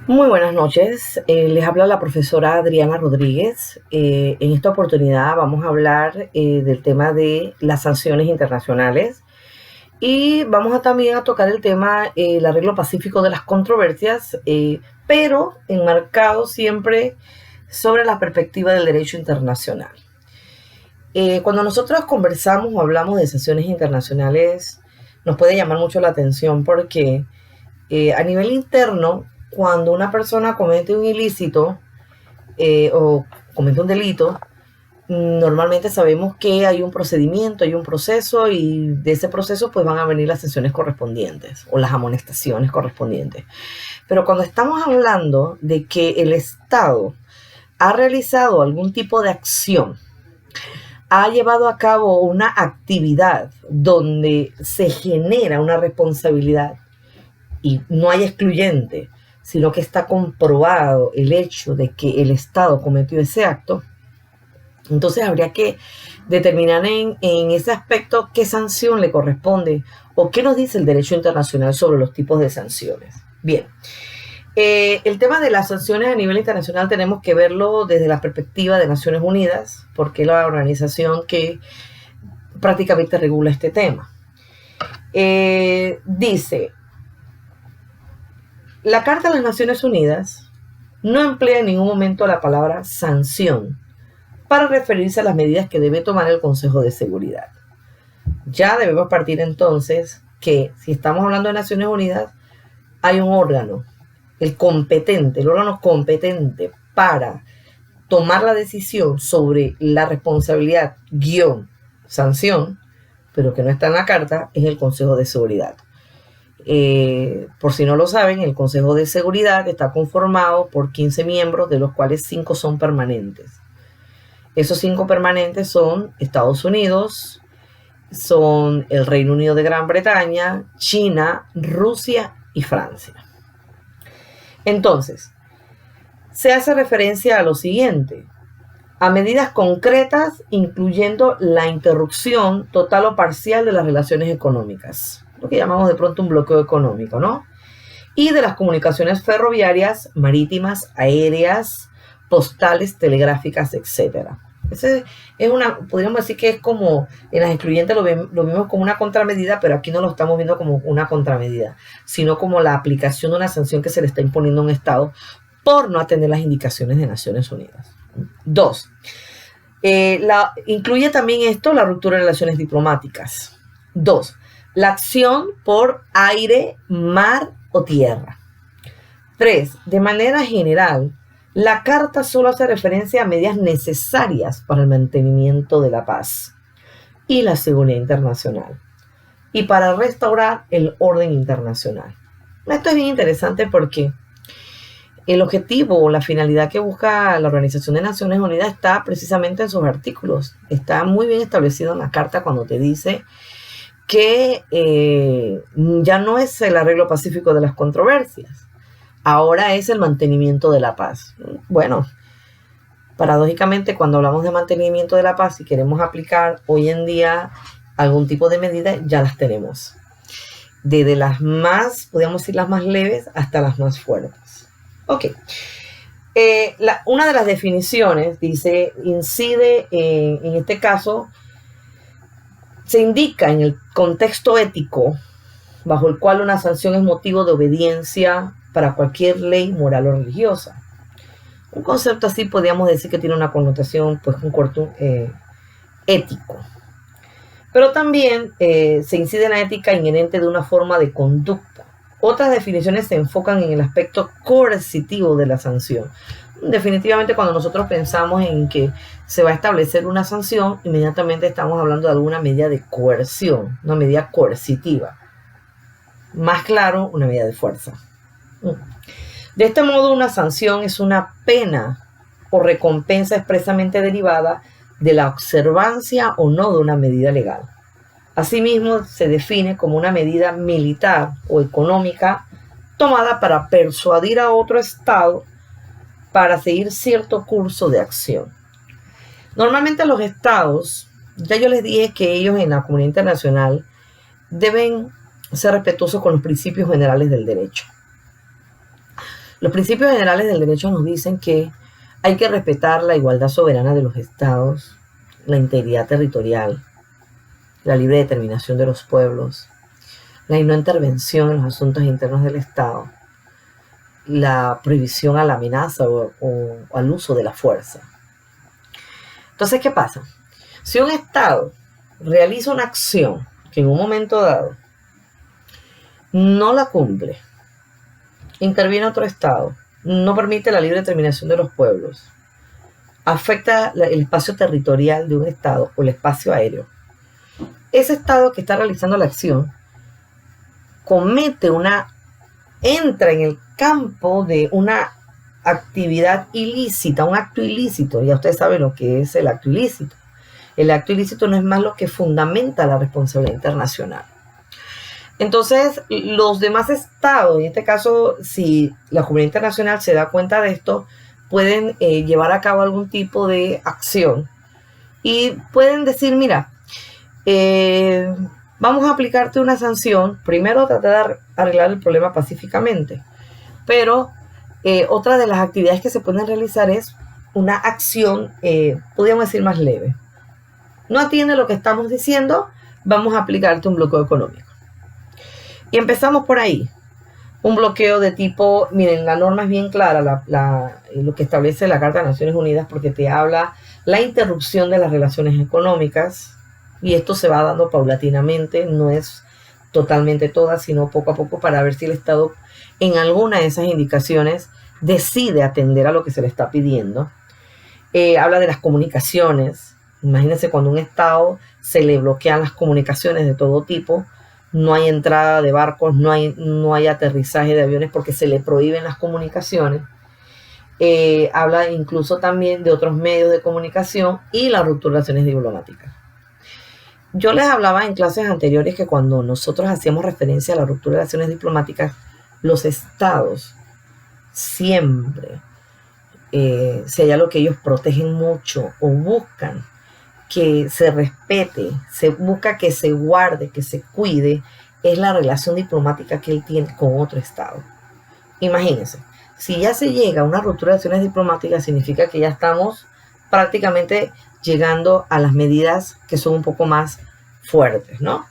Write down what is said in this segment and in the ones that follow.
Muy buenas noches, les habla la profesora Adriana Rodríguez. En esta oportunidad vamos a hablar del tema de las sanciones internacionales y vamos a también a tocar el tema el arreglo pacífico de las controversias, pero enmarcado siempre sobre la perspectiva del derecho internacional. Cuando nosotros conversamos o hablamos de sanciones internacionales, nos puede llamar mucho la atención porque a nivel interno, cuando una persona comete un ilícito o comete un delito, normalmente sabemos que hay un procedimiento, hay un proceso y de ese proceso pues van a venir las sanciones correspondientes o las amonestaciones correspondientes. Pero cuando estamos hablando de que el Estado ha realizado algún tipo de acción, ha llevado a cabo una actividad donde se genera una responsabilidad y no hay excluyente, sino que está comprobado el hecho de que el Estado cometió ese acto, entonces habría que determinar en ese aspecto qué sanción le corresponde o qué nos dice el derecho internacional sobre los tipos de sanciones. Bien, el tema de las sanciones a nivel internacional tenemos que verlo desde la perspectiva de Naciones Unidas, porque es la organización que prácticamente regula este tema. Dice, la Carta de las Naciones Unidas no emplea en ningún momento la palabra sanción para referirse a las medidas que debe tomar el Consejo de Seguridad. Ya debemos partir entonces que si estamos hablando de Naciones Unidas, hay un órgano, el órgano competente para tomar la decisión sobre la responsabilidad sanción, pero que no está en la Carta, es el Consejo de Seguridad. Por si no lo saben, el Consejo de Seguridad está conformado por 15 miembros, de los cuales 5 son permanentes. Esos 5 permanentes son Estados Unidos, son el Reino Unido de Gran Bretaña, China, Rusia y Francia. Entonces, se hace referencia a lo siguiente: a medidas concretas incluyendo la interrupción total o parcial de las relaciones económicas, lo que llamamos de pronto un bloqueo económico, ¿no? Y de las comunicaciones ferroviarias, marítimas, aéreas, postales, telegráficas, etc. Ese es podríamos decir que es como, en las excluyentes lo vimos como una contramedida, pero aquí no lo estamos viendo como una contramedida, sino como la aplicación de una sanción que se le está imponiendo a un Estado por no atender las indicaciones de Naciones Unidas. 2. Incluye también esto la ruptura de relaciones diplomáticas. 2. La acción por aire, mar o tierra. 3. De manera general, la Carta solo hace referencia a medidas necesarias para el mantenimiento de la paz y la seguridad internacional y para restaurar el orden internacional. Esto es bien interesante porque el objetivo o la finalidad que busca la Organización de Naciones Unidas está precisamente en sus artículos. Está muy bien establecido en la Carta cuando te dice que ya no es el arreglo pacífico de las controversias, ahora es el mantenimiento de la paz. Bueno, paradójicamente, cuando hablamos de mantenimiento de la paz, si queremos aplicar hoy en día algún tipo de medida, ya las tenemos. Desde las más, podríamos decir las más leves, hasta las más fuertes. Ok. Una de las definiciones dice, incide en este caso, se indica en el contexto ético bajo el cual una sanción es motivo de obediencia para cualquier ley moral o religiosa. Un concepto así podríamos decir que tiene una connotación, pues, un corto ético. Pero también se incide en la ética inherente de una forma de conducta. Otras definiciones se enfocan en el aspecto coercitivo de la sanción. Definitivamente, cuando nosotros pensamos en que se va a establecer una sanción, inmediatamente estamos hablando de alguna medida de coerción, una medida coercitiva. Más claro, una medida de fuerza. De este modo, una sanción es una pena o recompensa expresamente derivada de la observancia o no de una medida legal. Asimismo, se define como una medida militar o económica tomada para persuadir a otro Estado para seguir cierto curso de acción. Normalmente los Estados, ya yo les dije que ellos en la comunidad internacional deben ser respetuosos con los principios generales del derecho. Los principios generales del derecho nos dicen que hay que respetar la igualdad soberana de los estados, la integridad territorial, la libre determinación de los pueblos, la no intervención en los asuntos internos del Estado, la prohibición a la amenaza o al uso de la fuerza. Entonces, ¿qué pasa? Si un Estado realiza una acción que en un momento dado no la cumple, interviene otro Estado, no permite la libre determinación de los pueblos, afecta el espacio territorial de un Estado o el espacio aéreo, ese Estado que está realizando la acción entra en el campo de una actividad ilícita, un acto ilícito. Ya ustedes saben lo que es el acto ilícito. El acto ilícito no es más lo que fundamenta la responsabilidad internacional. Entonces, los demás estados, en este caso, si la comunidad internacional se da cuenta de esto, pueden llevar a cabo algún tipo de acción y pueden decir, mira, vamos a aplicarte una sanción, primero tratar de arreglar el problema pacíficamente, pero otra de las actividades que se pueden realizar es una acción, podríamos decir, más leve. No atiende lo que estamos diciendo, vamos a aplicarte un bloqueo económico. Y empezamos por ahí. Un bloqueo de tipo, miren, la norma es bien clara, lo que establece la Carta de Naciones Unidas, porque te habla la interrupción de las relaciones económicas, y esto se va dando paulatinamente, no es totalmente toda, sino poco a poco para ver si el Estado en alguna de esas indicaciones decide atender a lo que se le está pidiendo. Habla de las comunicaciones. Imagínense cuando a un Estado se le bloquean las comunicaciones de todo tipo, no hay entrada de barcos, no hay aterrizaje de aviones porque se le prohíben las comunicaciones. Habla incluso también de otros medios de comunicación y la ruptura de relaciones diplomáticas. Yo les hablaba en clases anteriores que cuando nosotros hacíamos referencia a la ruptura de relaciones diplomáticas, los estados siempre, si hay algo que ellos protegen mucho o buscan que se respete, se busca que se guarde, que se cuide, es la relación diplomática que él tiene con otro estado. Imagínense, si ya se llega a una ruptura de relaciones diplomáticas, significa que ya estamos prácticamente llegando a las medidas que son un poco más fuertes, ¿no?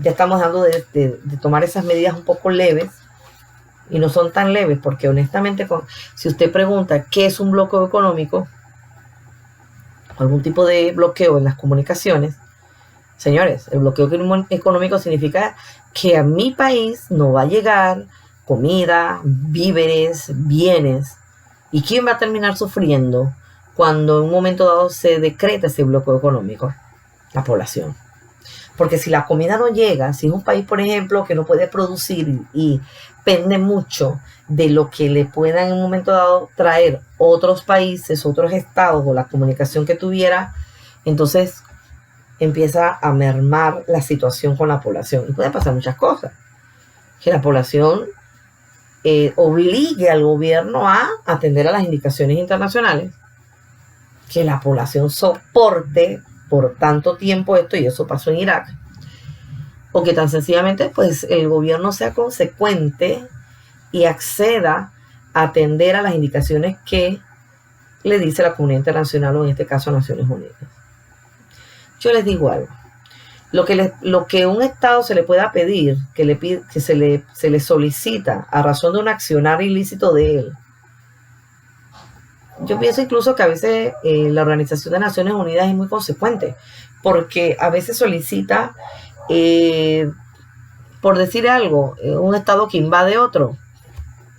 Ya estamos dando de tomar esas medidas un poco leves, y no son tan leves, porque honestamente, si usted pregunta qué es un bloqueo económico, algún tipo de bloqueo en las comunicaciones, señores, el bloqueo económico significa que a mi país no va a llegar comida, víveres, bienes. ¿Y quién va a terminar sufriendo cuando en un momento dado se decreta ese bloqueo económico? La población. Porque si la comida no llega, si es un país, por ejemplo, que no puede producir y pende mucho de lo que le puedan en un momento dado traer otros países, otros estados o la comunicación que tuviera, entonces empieza a mermar la situación con la población. Y pueden pasar muchas cosas. Que la población obligue al gobierno a atender a las indicaciones internacionales, que la población soporte por tanto tiempo esto, y eso pasó en Irak, o que tan sencillamente pues el gobierno sea consecuente y acceda a atender a las indicaciones que le dice la comunidad internacional, o en este caso Naciones Unidas. Yo les digo algo. Lo que un Estado se le pueda pedir, que se le solicita a razón de un accionar ilícito de él, yo pienso incluso que a veces la Organización de Naciones Unidas es muy consecuente, porque a veces solicita, por decir algo, un Estado que invade otro,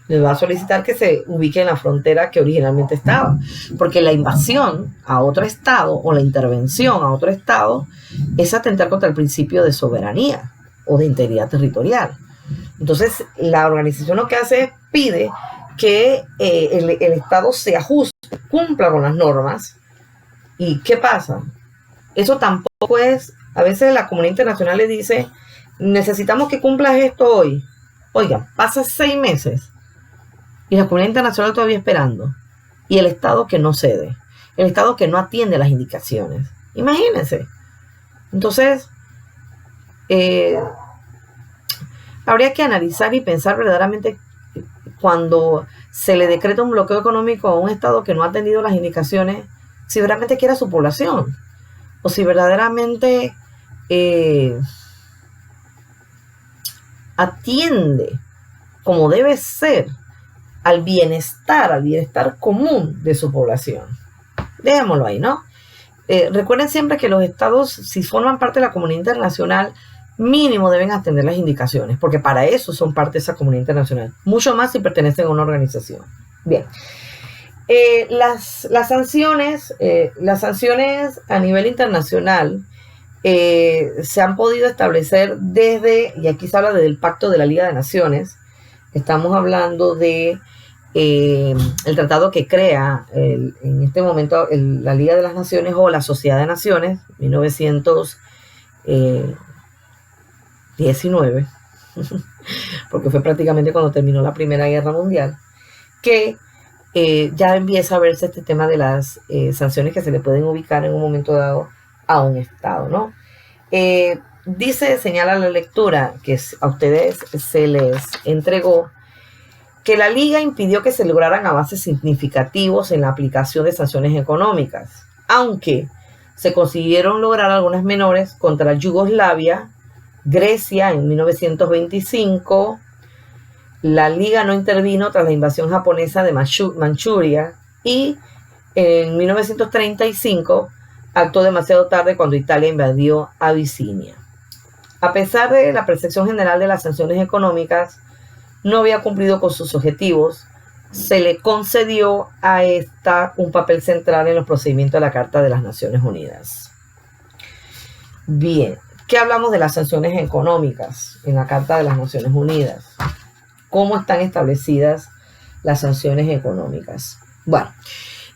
le va a solicitar que se ubique en la frontera que originalmente estaba, porque la invasión a otro Estado o la intervención a otro Estado es atentar contra el principio de soberanía o de integridad territorial. Entonces, la organización lo que hace es pide que el Estado se ajuste, cumpla con las normas. ¿Y qué pasa? Eso tampoco es, a veces la comunidad internacional le dice, necesitamos que cumplas esto hoy. Oiga, pasa 6 meses y la comunidad internacional todavía esperando. Y el Estado que no cede, el Estado que no atiende las indicaciones. Imagínense. Entonces, habría que analizar y pensar verdaderamente cuando se le decreta un bloqueo económico a un Estado que no ha atendido las indicaciones, si verdaderamente quiere a su población o si verdaderamente atiende como debe ser al bienestar común de su población. Dejémoslo ahí, ¿no? Recuerden siempre que los estados, si forman parte de la comunidad internacional, mínimo deben atender las indicaciones, porque para eso son parte de esa comunidad internacional. Mucho más si pertenecen a una organización. Bien. Las sanciones a nivel internacional se han podido establecer desde, y aquí se habla del Pacto de la Liga de Naciones. Estamos hablando de el tratado que crea en este momento la Liga de las Naciones o la Sociedad de Naciones, 1919, porque fue prácticamente cuando terminó la Primera Guerra Mundial, que ya empieza a verse este tema de las sanciones que se le pueden ubicar en un momento dado a un Estado, ¿no? Señala la lectura que a ustedes se les entregó, que la Liga impidió que se lograran avances significativos en la aplicación de sanciones económicas, aunque se consiguieron lograr algunas menores contra Yugoslavia, Grecia en 1925. La Liga no intervino tras la invasión japonesa de Manchuria y en 1935 actuó demasiado tarde cuando Italia invadió Abisinia. A pesar de la percepción general de las sanciones económicas, no había cumplido con sus objetivos, se le concedió a esta un papel central en los procedimientos de la Carta de las Naciones Unidas. Bien, ¿qué hablamos de las sanciones económicas en la Carta de las Naciones Unidas? ¿Cómo están establecidas las sanciones económicas? Bueno,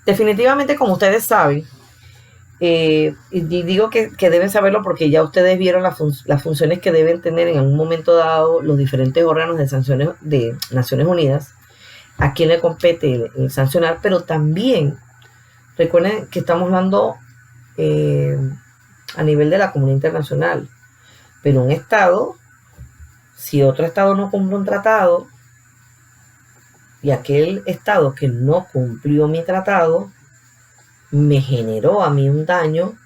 definitivamente, como ustedes saben, y digo que deben saberlo porque ya ustedes vieron las funciones que deben tener en algún momento dado los diferentes órganos de sanciones de Naciones Unidas, a quién le compete el sancionar, pero también recuerden que estamos hablando a nivel de la comunidad internacional, pero un Estado, si otro Estado no cumple un tratado y aquel Estado que no cumplió mi tratado me generó a mí un daño,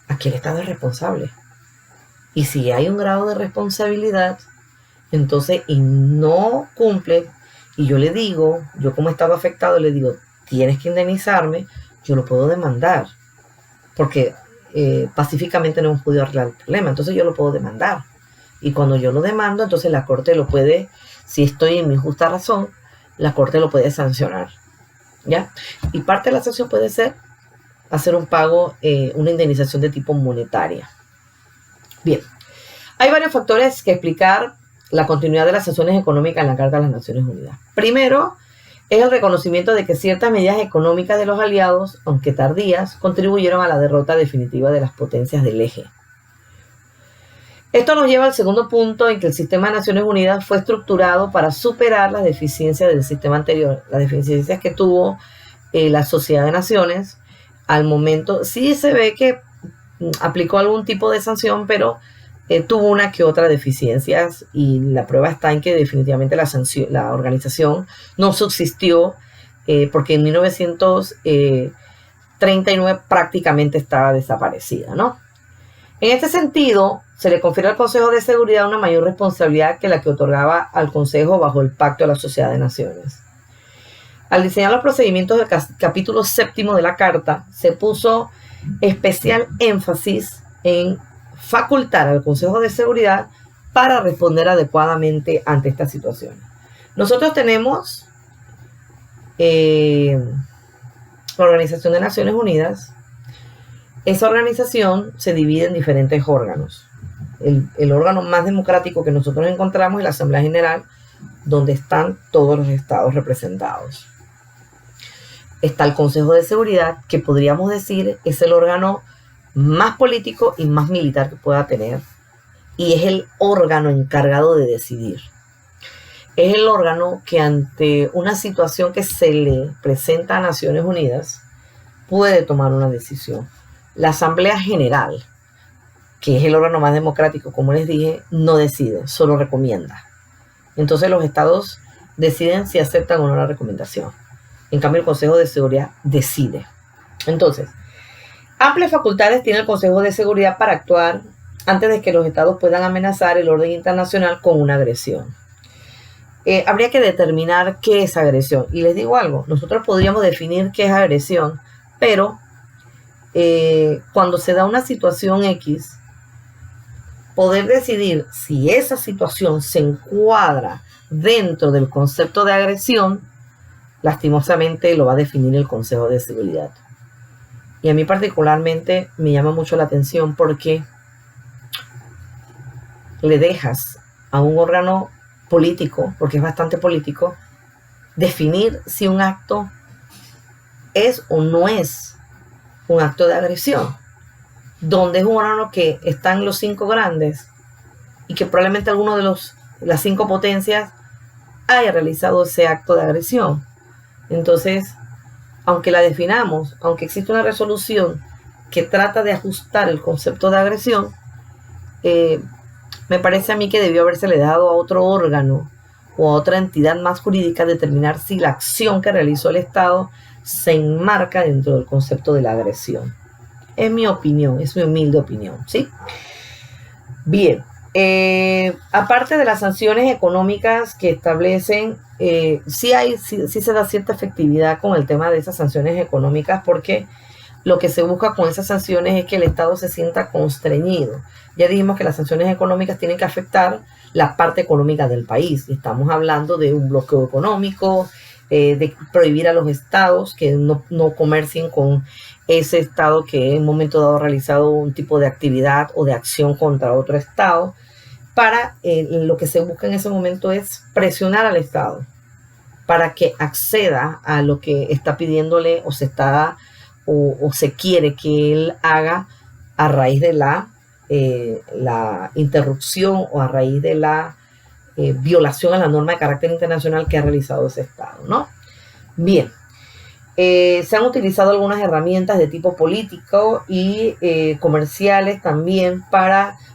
aquel Estado es responsable. Y si hay un grado de responsabilidad, entonces, y no cumple, y yo le digo, yo como Estado afectado le digo, tienes que indemnizarme, yo lo puedo demandar, porque pacíficamente no hemos podido arreglar el problema, entonces yo lo puedo demandar. Y cuando yo lo demando, entonces la Corte lo puede, si estoy en mi justa razón, la Corte lo puede sancionar. ¿Ya? Y parte de la sanción puede ser hacer un pago, una indemnización de tipo monetaria. Bien, hay varios factores que explicar la continuidad de las sanciones económicas en la Carta de las Naciones Unidas. Primero, es el reconocimiento de que ciertas medidas económicas de los aliados, aunque tardías, contribuyeron a la derrota definitiva de las potencias del eje. Esto nos lleva al segundo punto en que el sistema de Naciones Unidas fue estructurado para superar las deficiencias del sistema anterior, las deficiencias que tuvo la Sociedad de Naciones. Al momento sí se ve que aplicó algún tipo de sanción, pero tuvo una que otra deficiencias y la prueba está en que definitivamente la organización no subsistió porque en 1939 prácticamente estaba desaparecida, ¿no? En este sentido, se le confiere al Consejo de Seguridad una mayor responsabilidad que la que otorgaba al Consejo bajo el Pacto de la Sociedad de Naciones. Al diseñar los procedimientos del capítulo 7 de la Carta, se puso especial énfasis en facultar al Consejo de Seguridad para responder adecuadamente ante esta situación. Nosotros tenemos la Organización de Naciones Unidas. Esa organización se divide en diferentes órganos. El órgano más democrático que nosotros encontramos es la Asamblea General, donde están todos los estados representados. Está el Consejo de Seguridad, que podríamos decir es el órgano más político y más militar que pueda tener, y es el órgano encargado de decidir. Es el órgano que ante una situación que se le presenta a Naciones Unidas puede tomar una decisión. La Asamblea General, que es el órgano más democrático, como les dije, no decide, solo recomienda. Entonces los estados deciden si aceptan o no la recomendación. En cambio, el Consejo de Seguridad decide. Entonces, amplias facultades tiene el Consejo de Seguridad para actuar antes de que los estados puedan amenazar el orden internacional con una agresión. Habría que determinar qué es agresión. Y les digo algo, nosotros podríamos definir qué es agresión, pero cuando se da una situación X, poder decidir si esa situación se encuadra dentro del concepto de agresión, lastimosamente lo va a definir el Consejo de Seguridad. Y a mí particularmente me llama mucho la atención porque le dejas a un órgano político, porque es bastante político, definir si un acto es o no es un acto de agresión, donde es un órgano que están los 5 grandes y que probablemente alguno de las 5 potencias haya realizado ese acto de agresión. Entonces, aunque la definamos, aunque existe una resolución que trata de ajustar el concepto de agresión, me parece a mí que debió habérsele dado a otro órgano o a otra entidad más jurídica determinar si la acción que realizó el Estado se enmarca dentro del concepto de la agresión. Es mi opinión, es mi humilde opinión, ¿sí? Bien, aparte de las sanciones económicas que establecen, sí se da cierta efectividad con el tema de esas sanciones económicas, porque lo que se busca con esas sanciones es que el Estado se sienta constreñido. Ya dijimos que las sanciones económicas tienen que afectar la parte económica del país. Estamos hablando de un bloqueo económico, de prohibir a los estados que no comercien con ese estado que en un momento dado ha realizado un tipo de actividad o de acción contra otro estado. Lo que se busca en ese momento es presionar al Estado para que acceda a lo que está pidiéndole o se quiere que él haga a raíz de la interrupción o a raíz de la violación a la norma de carácter internacional que ha realizado ese Estado, ¿no? Bien, se han utilizado algunas herramientas de tipo político y comerciales también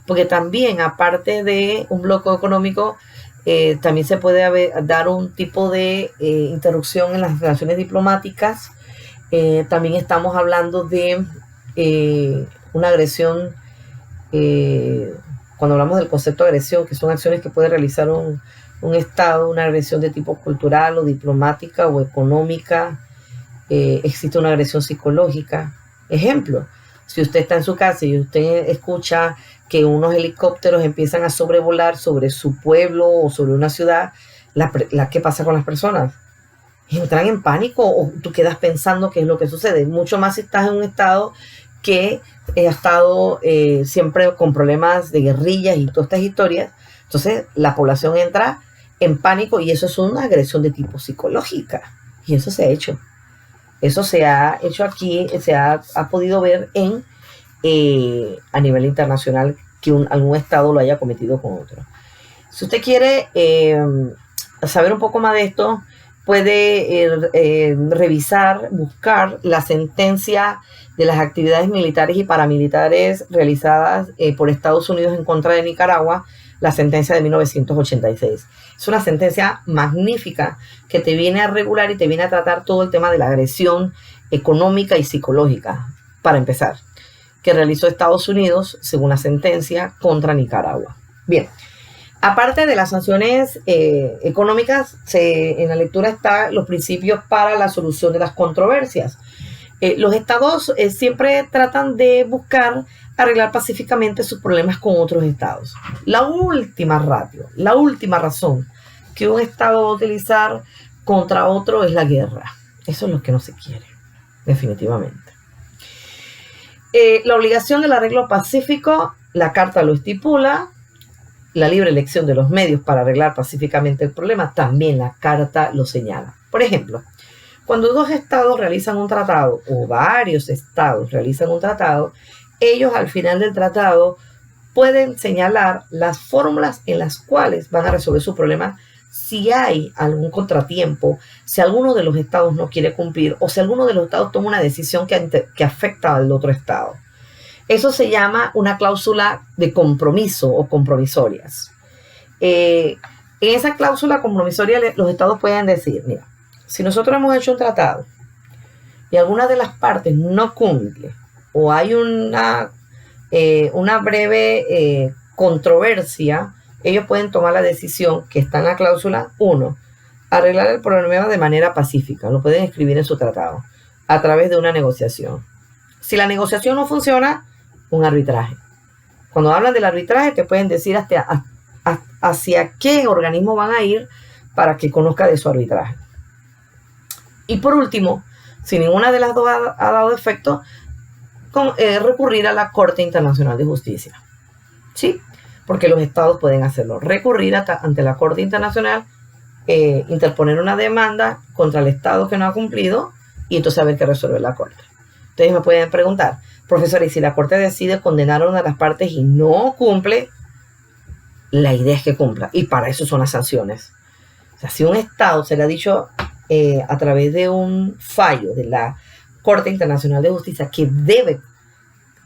porque también aparte de un bloqueo económico, también se puede dar un tipo de interrupción en las relaciones diplomáticas. También estamos hablando de una agresión, cuando hablamos del concepto de agresión, que son acciones que puede realizar un Estado, una agresión de tipo cultural o diplomática o económica. Existe una agresión psicológica. Ejemplo, si usted está en su casa y usted escucha que unos helicópteros empiezan a sobrevolar sobre su pueblo o sobre una ciudad, ¿qué pasa con las personas? ¿Entran en pánico o tú quedas pensando qué es lo que sucede? Mucho más si estás en un estado que ha estado siempre con problemas de guerrillas y todas estas historias. Entonces la población entra en pánico y eso es una agresión de tipo psicológica. Y eso se ha hecho. Eso se ha hecho aquí, se ha podido ver a nivel internacional que algún estado lo haya cometido con otro. Si usted quiere saber un poco más de esto, puede revisar, buscar la sentencia de las actividades militares y paramilitares realizadas por Estados Unidos en contra de Nicaragua, la sentencia de 1986. Es una sentencia magnífica que te viene a regular y te viene a tratar todo el tema de la agresión económica y psicológica, para empezar, que realizó Estados Unidos, según la sentencia, contra Nicaragua. Bien, aparte de las sanciones económicas, en la lectura están los principios para la solución de las controversias. Los estados siempre tratan de buscar arreglar pacíficamente sus problemas con otros estados. La última razón que un estado va a utilizar contra otro es la guerra. Eso es lo que no se quiere, definitivamente. La obligación del arreglo pacífico, la Carta lo estipula. La libre elección de los medios para arreglar pacíficamente el problema, también la Carta lo señala. Por ejemplo, cuando dos estados realizan un tratado o varios estados realizan un tratado, ellos al final del tratado pueden señalar las fórmulas en las cuales van a resolver su problema si hay algún contratiempo, si alguno de los estados no quiere cumplir o si alguno de los estados toma una decisión que afecta al otro estado. Eso se llama una cláusula de compromiso o compromisorias. En esa cláusula compromisoria los estados pueden decir, mira, si nosotros hemos hecho un tratado y alguna de las partes no cumple o hay una breve controversia, ellos pueden tomar la decisión que está en la cláusula 1, arreglar el problema de manera pacífica, lo pueden escribir en su tratado, a través de una negociación. Si la negociación no funciona, un arbitraje. Cuando hablan del arbitraje, te pueden decir hacia qué organismo van a ir para que conozca de su arbitraje. Y por último, si ninguna de las dos ha dado efecto, recurrir a la Corte Internacional de Justicia. ¿Sí? Porque los estados pueden hacerlo. Recurrir ante la Corte Internacional, interponer una demanda contra el estado que no ha cumplido y entonces a ver qué resuelve la Corte. Entonces me pueden preguntar, profesor, ¿y si la Corte decide condenar a una de las partes y no cumple? La idea es que cumpla, y para eso son las sanciones. O sea, si un estado se le ha dicho a través de un fallo de la Corte Internacional de Justicia que debe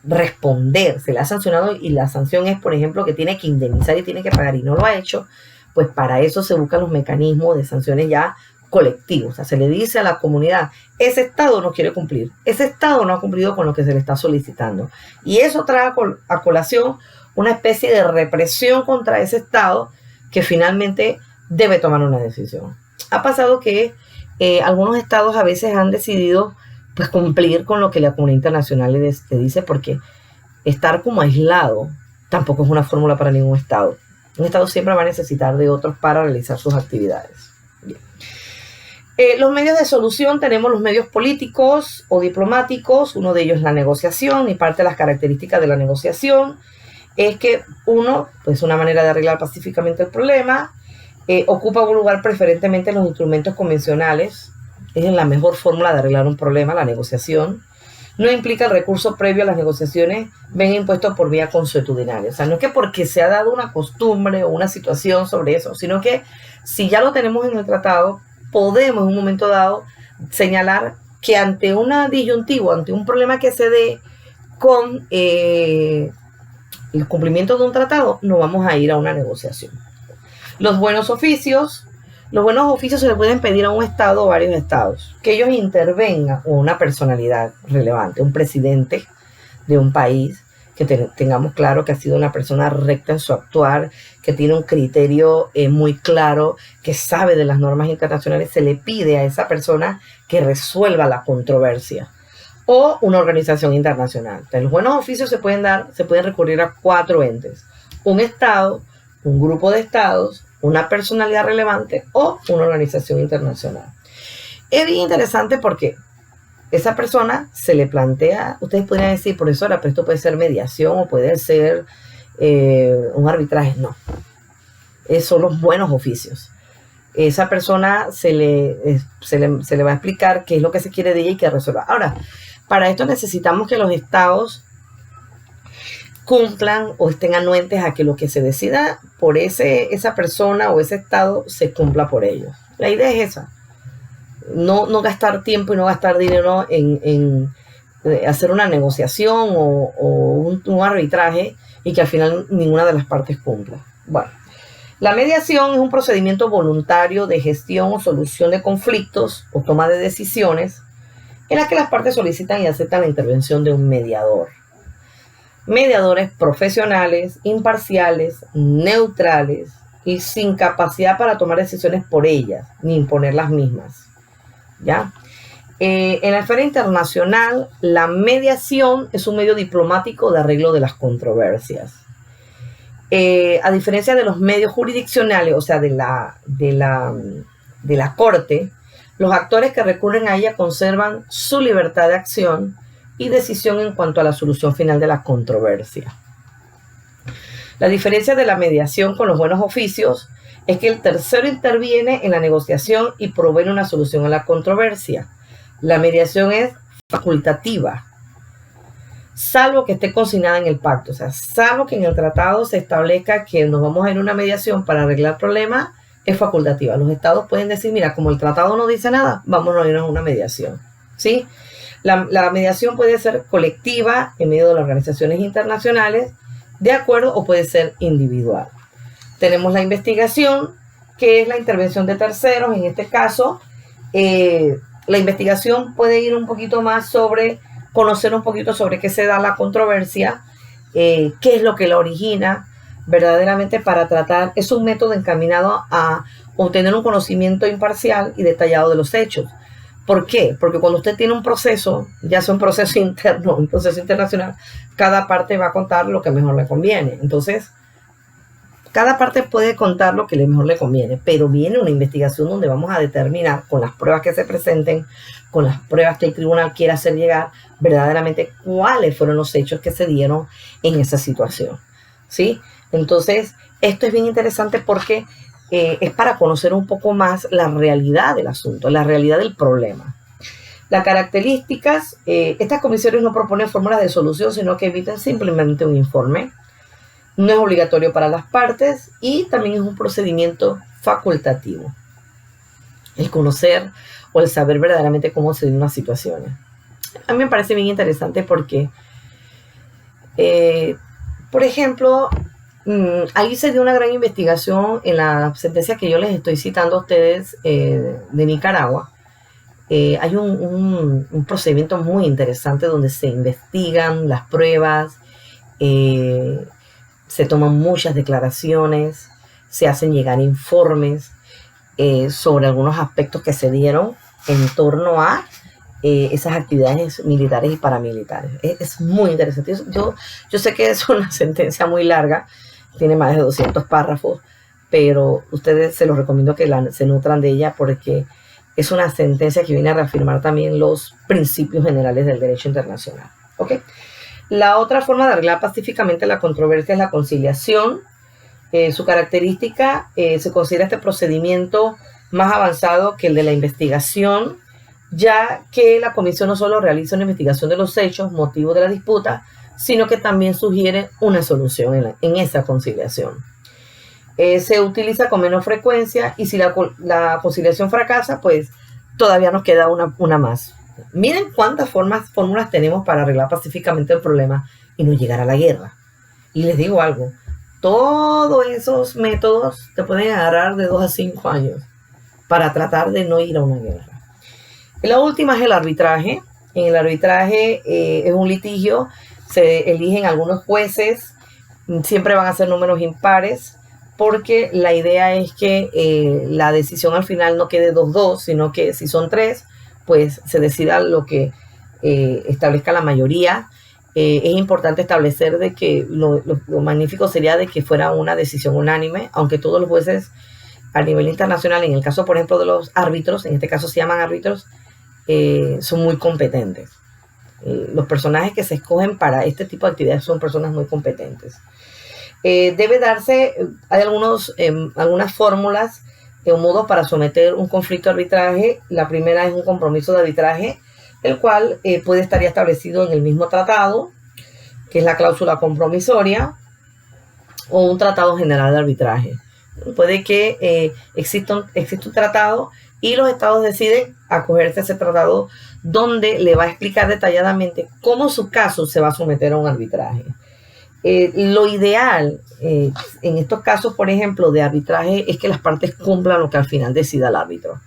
responder, se le ha sancionado y la sanción es, por ejemplo, que tiene que indemnizar y tiene que pagar y no lo ha hecho, pues para eso se buscan los mecanismos de sanciones ya colectivos. O sea, se le dice a la comunidad, ese estado no quiere cumplir, ese estado no ha cumplido con lo que se le está solicitando. Y eso trae a colación una especie de represión contra ese estado que finalmente debe tomar una decisión. Ha pasado que algunos estados a veces han decidido pues cumplir con lo que la comunidad internacional le dice, porque estar como aislado tampoco es una fórmula para ningún estado. Un estado siempre va a necesitar de otros para realizar sus actividades. Bien. Los medios de solución, tenemos los medios políticos o diplomáticos. Uno de ellos es la negociación, y parte de las características de la negociación es que uno, pues una manera de arreglar pacíficamente el problema, ocupa un lugar preferentemente en los instrumentos convencionales. Es la mejor fórmula de arreglar un problema, la negociación. No implica el recurso previo a las negociaciones, ven impuestos por vía consuetudinaria. O sea, no es que porque se ha dado una costumbre o una situación sobre eso, sino que si ya lo tenemos en el tratado, podemos en un momento dado señalar que ante una disyuntiva, ante un problema que se dé con el cumplimiento de un tratado, no vamos a ir a una negociación. Los buenos oficios se le pueden pedir a un estado o varios estados que ellos intervengan, o una personalidad relevante, un presidente de un país, que tengamos claro que ha sido una persona recta en su actuar, que tiene un criterio muy claro, que sabe de las normas internacionales. Se le pide a esa persona que resuelva la controversia, o una organización internacional. Entonces, los buenos oficios se pueden recurrir a 4 entes: un estado, un grupo de estados, una personalidad relevante o una organización internacional. Es bien interesante porque esa persona se le plantea, ustedes podrían decir, profesora, pero esto puede ser mediación o puede ser un arbitraje. No, son los buenos oficios. Esa persona se le va a explicar qué es lo que se quiere de ella y que resuelva. Ahora, para esto necesitamos que los estados cumplan o estén anuentes a que lo que se decida por esa persona o ese estado se cumpla por ellos. La idea es esa. No gastar tiempo y no gastar dinero en hacer una negociación o un arbitraje y que al final ninguna de las partes cumpla. Bueno, la mediación es un procedimiento voluntario de gestión o solución de conflictos o toma de decisiones en la que las partes solicitan y aceptan la intervención de un mediador. Mediadores profesionales, imparciales, neutrales y sin capacidad para tomar decisiones por ellas, ni imponer las mismas. ¿Ya? En la esfera internacional, la mediación es un medio diplomático de arreglo de las controversias. A diferencia de los medios jurisdiccionales, o sea, de la corte, los actores que recurren a ella conservan su libertad de acción y decisión en cuanto a la solución final de la controversia. La diferencia de la mediación con los buenos oficios es que el tercero interviene en la negociación y provee una solución a la controversia. La mediación es facultativa, salvo que esté consignada en el pacto. O sea, salvo que en el tratado se establezca que nos vamos a ir a una mediación para arreglar problemas, es facultativa. Los estados pueden decir, mira, como el tratado no dice nada, vámonos a irnos a una mediación. ¿Sí? La mediación puede ser colectiva en medio de las organizaciones internacionales, de acuerdo, o puede ser individual. Tenemos la investigación, que es la intervención de terceros. En este caso, la investigación puede ir un poquito más sobre conocer un poquito sobre qué se da la controversia, qué es lo que la origina, verdaderamente para tratar, es un método encaminado a obtener un conocimiento imparcial y detallado de los hechos. ¿Por qué? Porque cuando usted tiene un proceso, ya sea un proceso interno, un proceso internacional, cada parte va a contar lo que mejor le conviene. Entonces, cada parte puede contar lo que mejor le conviene, pero viene una investigación donde vamos a determinar con las pruebas que se presenten, con las pruebas que el tribunal quiera hacer llegar, verdaderamente cuáles fueron los hechos que se dieron en esa situación, ¿sí? Entonces, esto es bien interesante porque es para conocer un poco más la realidad del asunto, la realidad del problema. Las características, estas comisiones no proponen fórmulas de solución, sino que evitan simplemente un informe. No es obligatorio para las partes y también es un procedimiento facultativo. El conocer o el saber verdaderamente cómo se dan unas situaciones. A mí me parece bien interesante porque, por ejemplo, ahí se dio una gran investigación en la sentencia que yo les estoy citando a ustedes de Nicaragua. Hay un procedimiento muy interesante donde se investigan las pruebas, se toman muchas declaraciones, se hacen llegar informes sobre algunos aspectos que se dieron en torno a esas actividades militares y paramilitares. Es muy interesante. Yo sé que es una sentencia muy larga, tiene más de 200 párrafos, pero ustedes se los recomiendo que se nutran de ella porque es una sentencia que viene a reafirmar también los principios generales del derecho internacional. ¿Ok? La otra forma de arreglar pacíficamente la controversia es la conciliación. Su característica, se considera este procedimiento más avanzado que el de la investigación, ya que la comisión no solo realiza una investigación de los hechos, motivo de la disputa, sino que también sugiere una solución en esa conciliación. Se utiliza con menos frecuencia y si la conciliación fracasa, pues todavía nos queda una más. Miren cuántas fórmulas tenemos para arreglar pacíficamente el problema y no llegar a la guerra. Y les digo algo, todos esos métodos te pueden agarrar de 2 a 5 años para tratar de no ir a una guerra. La última es el arbitraje. En el arbitraje es un litigio, se eligen algunos jueces, siempre van a ser números impares, porque la idea es que la decisión al final no quede 2-2, sino que si son 3, pues se decida lo que establezca la mayoría. Es importante establecer de que lo magnífico sería de que fuera una decisión unánime, aunque todos los jueces a nivel internacional, en el caso por ejemplo de los árbitros, en este caso se llaman árbitros, son muy competentes. Los personajes que se escogen para este tipo de actividades son personas muy competentes. Debe darse, hay algunas fórmulas o modos para someter un conflicto a arbitraje. La primera es un compromiso de arbitraje, el cual puede estar ya establecido en el mismo tratado, que es la cláusula compromisoria, o un tratado general de arbitraje. Puede que exista un tratado y los estados deciden acogerse a ese tratado donde le va a explicar detalladamente cómo su caso se va a someter a un arbitraje. Lo ideal en estos casos, por ejemplo, de arbitraje es que las partes cumplan lo que al final decida el árbitro.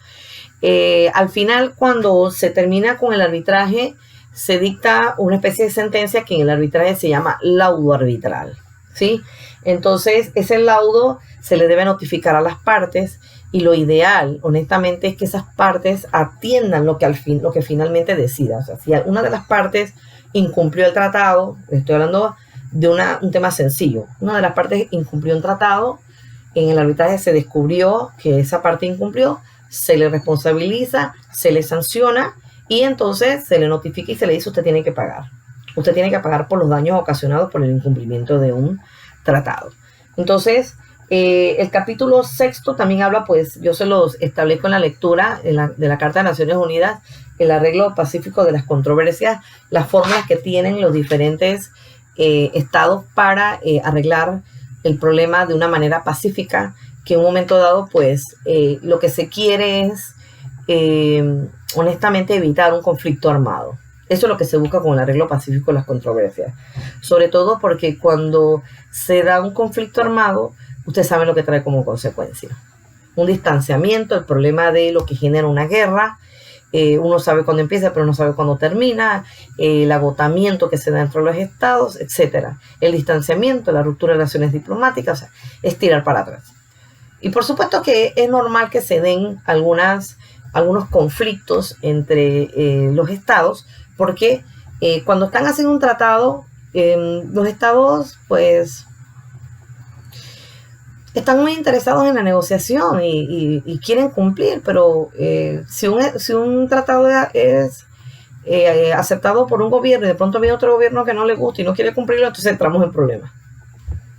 Al final, cuando se termina con el arbitraje, se dicta una especie de sentencia que en el arbitraje se llama laudo arbitral, ¿sí? Entonces, ese laudo se le debe notificar a las partes y lo ideal, honestamente, es que esas partes atiendan lo que finalmente decida. O sea, si una de las partes incumplió el tratado, estoy hablando de un tema sencillo, una de las partes incumplió un tratado, en el arbitraje se descubrió que esa parte incumplió, se le responsabiliza, se le sanciona y entonces se le notifica y se le dice usted tiene que pagar. Usted tiene que pagar por los daños ocasionados por el incumplimiento de un tratado. Entonces, el capítulo 6 también habla, pues yo se los establezco en la lectura de la Carta de Naciones Unidas, el arreglo pacífico de las controversias, las fórmulas que tienen los diferentes estados para arreglar el problema de una manera pacífica, que en un momento dado, pues lo que se quiere es honestamente evitar un conflicto armado. Eso es lo que se busca con el arreglo pacífico de las controversias. Sobre todo porque cuando se da un conflicto armado, ustedes saben lo que trae como consecuencia. un distanciamiento, el problema de lo que genera una guerra. Uno sabe cuándo empieza, pero no sabe cuándo termina, el agotamiento que se da dentro de los estados, etc. El distanciamiento, la ruptura de relaciones diplomáticas, o sea, es tirar para atrás. Y por supuesto que es normal que se den algunos conflictos entre los estados, porque cuando están haciendo un tratado, los estados pues están muy interesados en la negociación y quieren cumplir, pero si un tratado es aceptado por un gobierno y de pronto viene otro gobierno que no le gusta y no quiere cumplirlo, entonces entramos en problemas.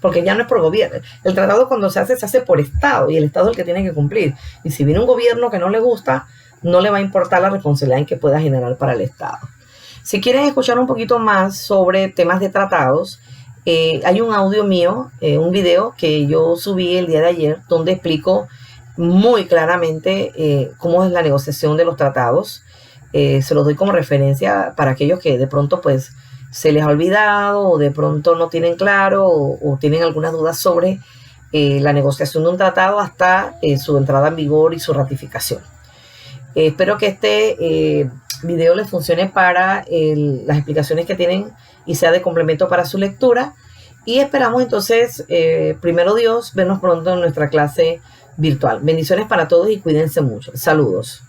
Porque ya no es por gobierno. El tratado cuando se hace por Estado y el Estado es el que tiene que cumplir. Y si viene un gobierno que no le gusta, no le va a importar la responsabilidad en que pueda generar para el Estado. Si quieren escuchar un poquito más sobre temas de tratados, hay un audio mío, un video que yo subí el día de ayer, donde explico muy claramente cómo es la negociación de los tratados. Se los doy como referencia para aquellos que de pronto pues se les ha olvidado o de pronto no tienen claro o tienen algunas dudas sobre la negociación de un tratado hasta su entrada en vigor y su ratificación. Espero que este video les funcione para las explicaciones que tienen y sea de complemento para su lectura. Y esperamos entonces, primero Dios, vernos pronto en nuestra clase virtual. Bendiciones para todos y cuídense mucho. Saludos.